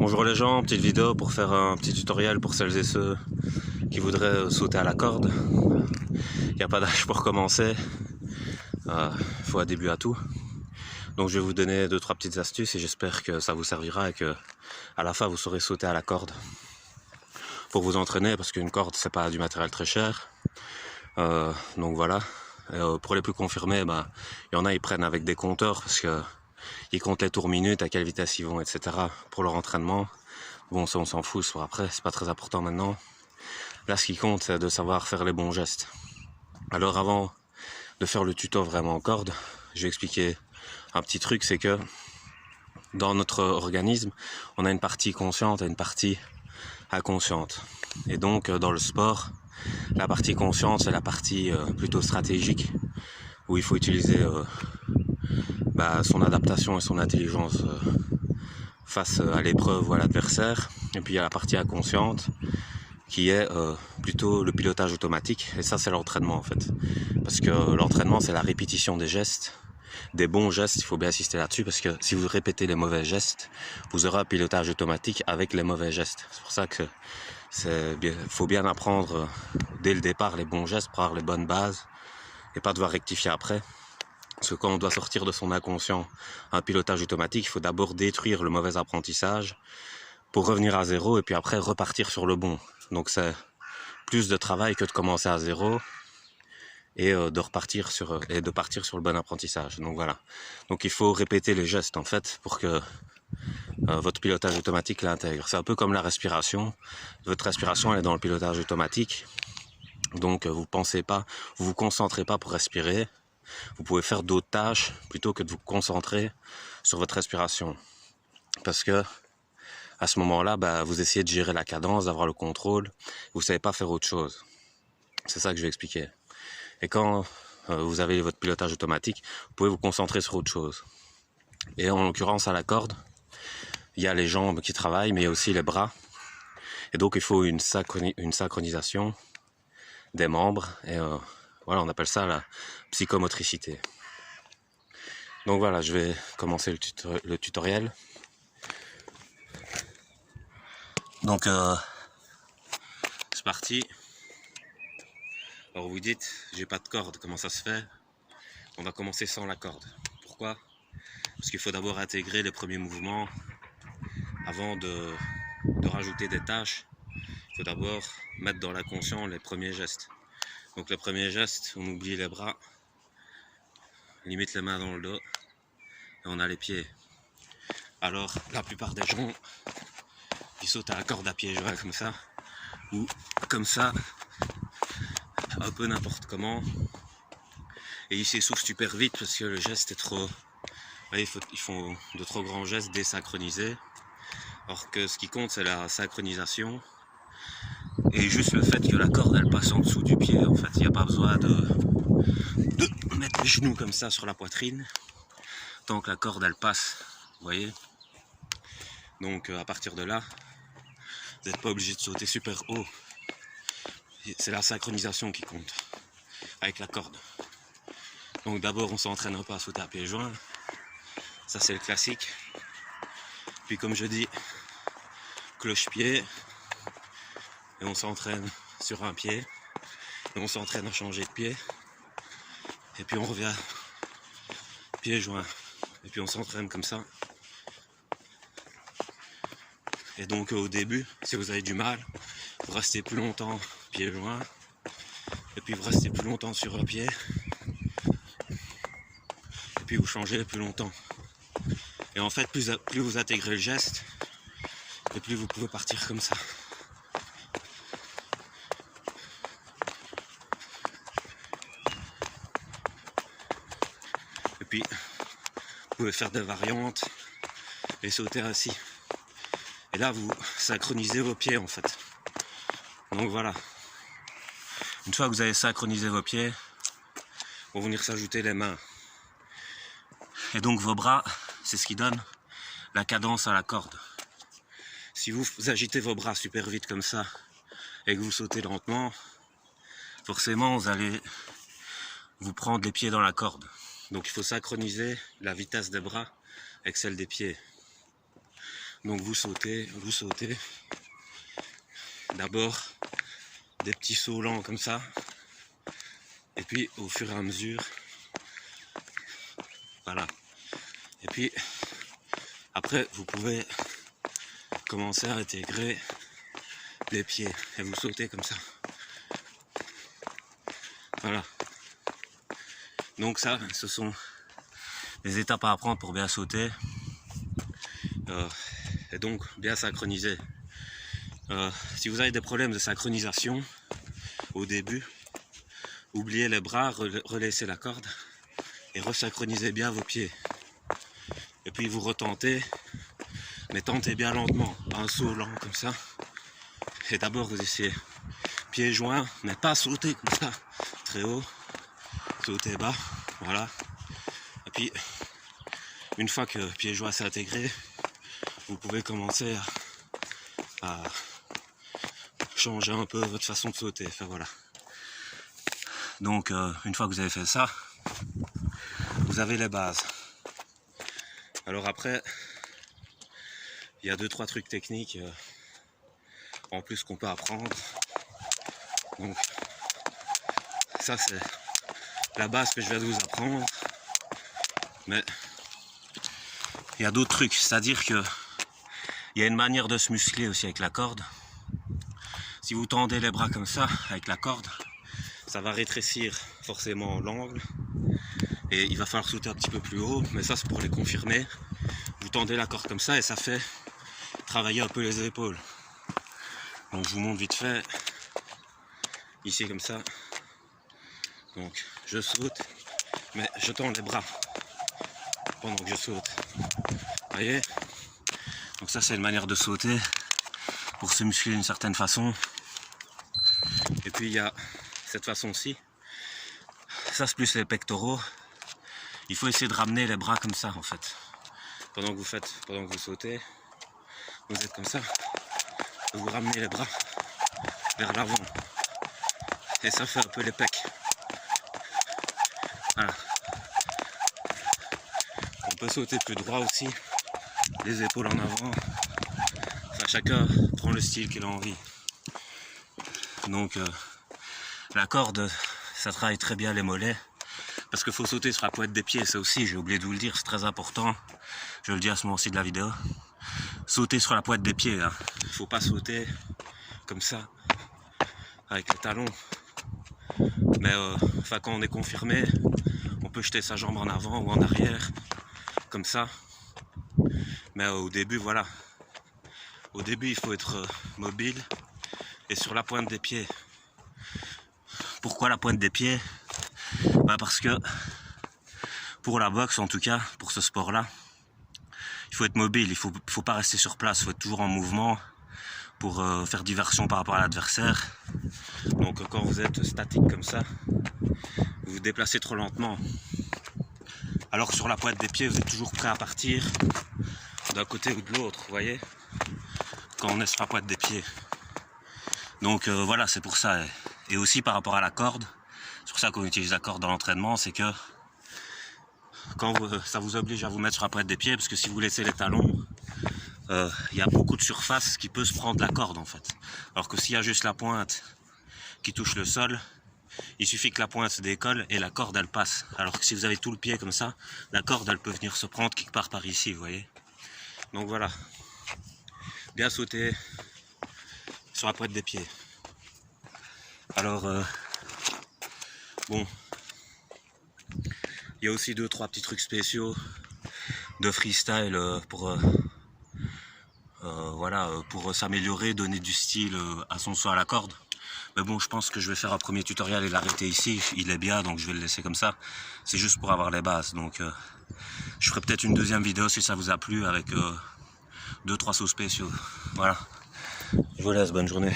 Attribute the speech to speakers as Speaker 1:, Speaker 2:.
Speaker 1: Bonjour les gens, petite vidéo pour faire un petit tutoriel pour celles et ceux qui voudraient sauter à la corde. Il n'y a pas d'âge pour commencer, il faut un début à tout. Donc je vais vous donner 2-3 petites astuces et j'espère que ça vous servira et que à la fin vous saurez sauter à la corde. Pour vous entraîner, parce qu'une corde c'est pas du matériel très cher. Donc voilà. Pour les plus confirmés, il y en a, ils prennent avec des compteurs parce que ils comptent les tours minutes, à quelle vitesse ils vont, etc. pour leur entraînement. Bon, ça on s'en fout, soit après, c'est pas très important maintenant. Là, ce qui compte, c'est de savoir faire les bons gestes. Alors avant de faire le tuto vraiment en corde, je vais expliquer un petit truc, c'est que dans notre organisme, on a une partie consciente et une partie inconsciente. Et donc, dans le sport, la partie consciente, c'est la partie plutôt stratégique, où il faut utiliser son adaptation et son intelligence face à l'épreuve ou à l'adversaire. Et puis il y a la partie inconsciente qui est plutôt le pilotage automatique. Et ça, c'est l'entraînement en fait. Parce que l'entraînement, c'est la répétition des gestes, des bons gestes. Il faut bien insister là-dessus parce que si vous répétez les mauvais gestes, vous aurez un pilotage automatique avec les mauvais gestes. C'est pour ça que faut bien apprendre dès le départ les bons gestes pour avoir les bonnes bases et pas devoir rectifier après. Parce que quand on doit sortir de son inconscient un pilotage automatique, il faut d'abord détruire le mauvais apprentissage pour revenir à zéro et puis après repartir sur le bon. Donc c'est plus de travail que de commencer à zéro et de partir sur le bon apprentissage. Donc voilà. Donc il faut répéter les gestes en fait pour que votre pilotage automatique l'intègre. C'est un peu comme la respiration. Votre respiration elle est dans le pilotage automatique. Donc vous vous concentrez pas pour respirer. Vous pouvez faire d'autres tâches plutôt que de vous concentrer sur votre respiration. Parce que à ce moment-là, vous essayez de gérer la cadence, d'avoir le contrôle. Vous ne savez pas faire autre chose. C'est ça que je vais expliquer. Et quand vous avez votre pilotage automatique, vous pouvez vous concentrer sur autre chose. Et en l'occurrence, à la corde, il y a les jambes qui travaillent, mais il y a aussi les bras. Et donc, il faut une synchronisation des membres. Et voilà, on appelle ça la psychomotricité. Donc voilà, je vais commencer le tutoriel. Donc, c'est parti. Alors vous dites, j'ai pas de corde, comment ça se fait? On va commencer sans la corde. Pourquoi? Parce qu'il faut d'abord intégrer les premiers mouvements avant de rajouter des tâches. Il faut d'abord mettre dans l'inconscient les premiers gestes. Donc le premier geste, on oublie les bras, limite les mains dans le dos, et on a les pieds. Alors la plupart des gens, ils sautent à la corde à pieds joints comme ça, ou comme ça, un peu n'importe comment, et ils s'essoufflent super vite parce que le geste est trop... Ils font de trop grands gestes désynchronisés, alors que ce qui compte c'est la synchronisation, et juste le fait que la corde elle passe en dessous du pied. En fait, il n'y a pas besoin de mettre les genoux comme ça sur la poitrine, tant que la corde elle passe, vous voyez. Donc à partir de là, vous n'êtes pas obligé de sauter super haut. C'est la synchronisation qui compte avec la corde. Donc d'abord on s'entraîne pas à sauter à pieds joints, ça c'est le classique. Puis comme je dis, cloche-pied, et on s'entraîne sur un pied, et on s'entraîne à changer de pied, et puis on revient pieds joints, et puis on s'entraîne comme ça. Et donc au début, si vous avez du mal, vous restez plus longtemps pieds joints, et puis vous restez plus longtemps sur un pied, et puis vous changez plus longtemps. Et en fait, plus vous intégrez le geste, et plus vous pouvez partir comme ça. Et puis, vous pouvez faire des variantes et sauter ainsi. Et là, vous synchronisez vos pieds en fait. Donc voilà. Une fois que vous avez synchronisé vos pieds, vont venir s'ajouter les mains. Et donc vos bras, c'est ce qui donne la cadence à la corde. Si vous agitez vos bras super vite comme ça et que vous sautez lentement, forcément vous allez vous prendre les pieds dans la corde. Donc il faut synchroniser la vitesse des bras avec celle des pieds. Donc vous sautez. D'abord des petits sauts lents comme ça. Et puis au fur et à mesure, voilà. Et puis après vous pouvez commencer à intégrer les pieds et vous sautez comme ça. Voilà. Donc ça, ce sont les étapes à apprendre pour bien sauter et donc bien synchroniser. Si vous avez des problèmes de synchronisation au début, oubliez les bras, relaissez la corde et resynchronisez bien vos pieds. Et puis vous retentez, mais tentez bien lentement, un saut lent comme ça. Et d'abord vous essayez pieds joints, mais pas sauter comme ça, très haut, sauter bas, voilà. Et puis une fois que pieds joints s'est intégré, vous pouvez commencer à changer un peu votre façon de sauter. Enfin voilà. Donc une fois que vous avez fait ça, vous avez les bases. Alors après, il y a 2-3 trucs techniques en plus qu'on peut apprendre. Donc ça c'est la base que je viens de vous apprendre. Mais il y a d'autres trucs, c'est-à-dire que il y a une manière de se muscler aussi avec la corde. Si vous tendez les bras comme ça avec la corde, ça va rétrécir forcément l'angle et il va falloir sauter un petit peu plus haut, mais ça c'est pour les confirmer. Vous tendez la corde comme ça et ça fait travailler un peu les épaules. Donc je vous montre vite fait, ici comme ça. Donc je saute, mais je tends les bras pendant que je saute. Vous voyez? Donc ça c'est une manière de sauter pour se muscler d'une certaine façon. Et puis il y a cette façon-ci. Ça c'est plus les pectoraux. Il faut essayer de ramener les bras comme ça en fait. Pendant que vous sautez, vous êtes comme ça. Vous ramenez les bras vers l'avant. Et ça fait un peu les pecs. Voilà. On peut sauter plus droit aussi. Les épaules en avant. Enfin, chacun prend le style qu'il a envie. Donc la corde, ça travaille très bien les mollets. Parce qu'il faut sauter sur la pointe des pieds, ça aussi j'ai oublié de vous le dire, c'est très important. Je le dis à ce moment-ci de la vidéo. Sauter sur la pointe des pieds, hein. Il ne faut pas sauter comme ça, avec les talons. Mais enfin, quand on est confirmé, on peut jeter sa jambe en avant ou en arrière, comme ça. Mais au début, voilà. Au début, il faut être mobile et sur la pointe des pieds. Pourquoi la pointe des pieds? Bah parce que pour la boxe, en tout cas, pour ce sport-là, il faut être mobile, il faut pas rester sur place, il faut être toujours en mouvement pour faire diversion par rapport à l'adversaire. Donc quand vous êtes statique comme ça, vous vous déplacez trop lentement. Alors que sur la pointe des pieds, vous êtes toujours prêt à partir d'un côté ou de l'autre, vous voyez, quand on est sur la pointe des pieds. Donc voilà, c'est pour ça. Et aussi par rapport à la corde, c'est pour ça qu'on utilise la corde dans l'entraînement, c'est que quand ça vous oblige à vous mettre sur la pointe des pieds, parce que si vous laissez les talons, il y a beaucoup de surface qui peut se prendre la corde en fait. Alors que s'il y a juste la pointe qui touche le sol, il suffit que la pointe se décolle et la corde elle passe. Alors que si vous avez tout le pied comme ça, la corde elle peut venir se prendre quelque part par ici, vous voyez. Donc voilà, bien sauter sur la pointe des pieds. Alors bon, il y a aussi 2-3 petits trucs spéciaux de freestyle pour s'améliorer, donner du style à son saut à la corde. Mais bon, je pense que je vais faire un premier tutoriel et l'arrêter ici. Il est bien, donc je vais le laisser comme ça. C'est juste pour avoir les bases. Donc je ferai peut-être une deuxième vidéo si ça vous a plu avec 2-3 sauts spéciaux. Voilà. Je vous laisse, bonne journée.